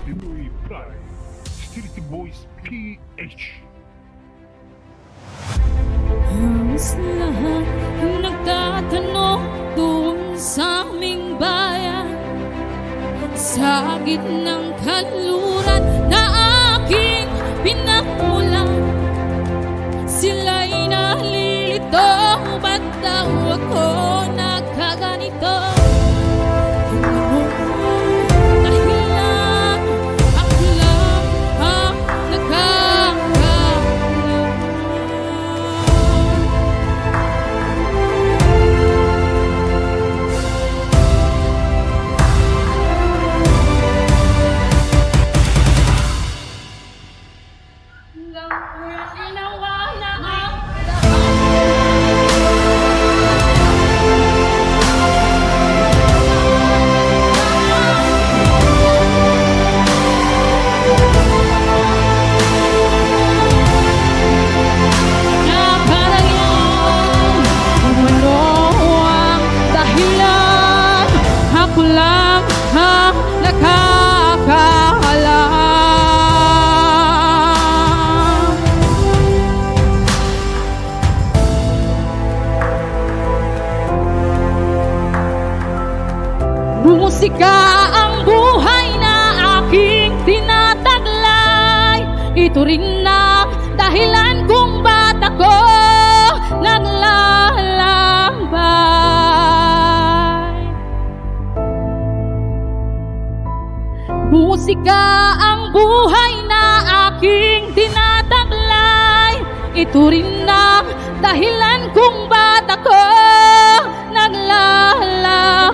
Pinoy Pride, Street Boys PH. Halos lahat ang nagtatanong doon sa aming bayan, sa gitnang kanluran na aking pinagmulan. Sila'y nalilito, ba't daw ako nagkaganito? Dahilan ako lang ang nagkakaroon. Hanggang ginawa na ang ako lang ang nakakaalam. Musika ang buhay na aking tinataglay. Ito rin ang dahilan kung ba't ako naglalambay. Musika ang buhay na aking tinataglay. Ito rin ang dahilan kung ba't ako naglalambay.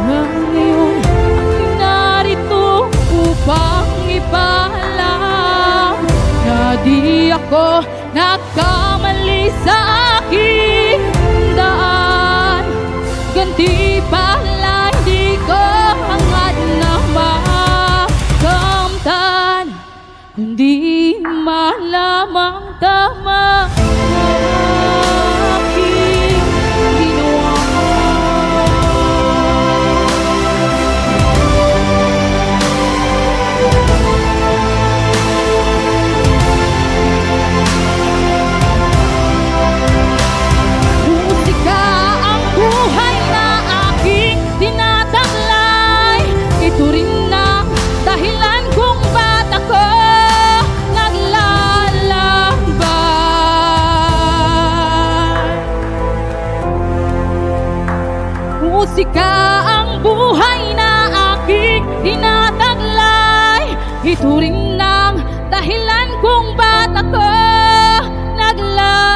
Ngayon ako'y narito upang ipaalam na di ako nagkamali sa aking daan. Ganti pala hindi ko hangad na makamtan, kundi malamang tama na aking ginawa. Musika ang buhay na aking tinataglay. Ito rin ang dahilan kung ba't ako naglalambay. Musika ang buhay na aking tinataglay. Ito rin ang dahilan kung ba't ako naglalambay.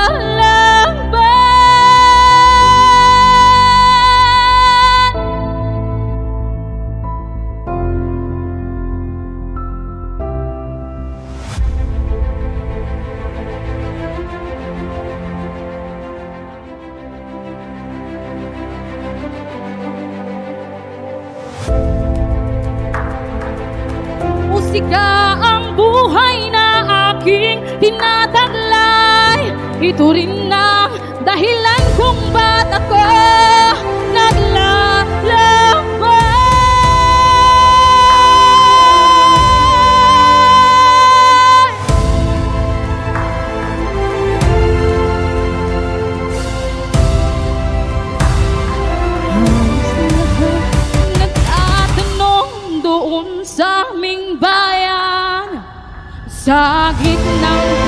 Musika ang buhay na aking tinataglay. Ito rin ang dahilan kung ba't ako naglalambay. Nagtatanong doon sa aming bayan, sa gitnang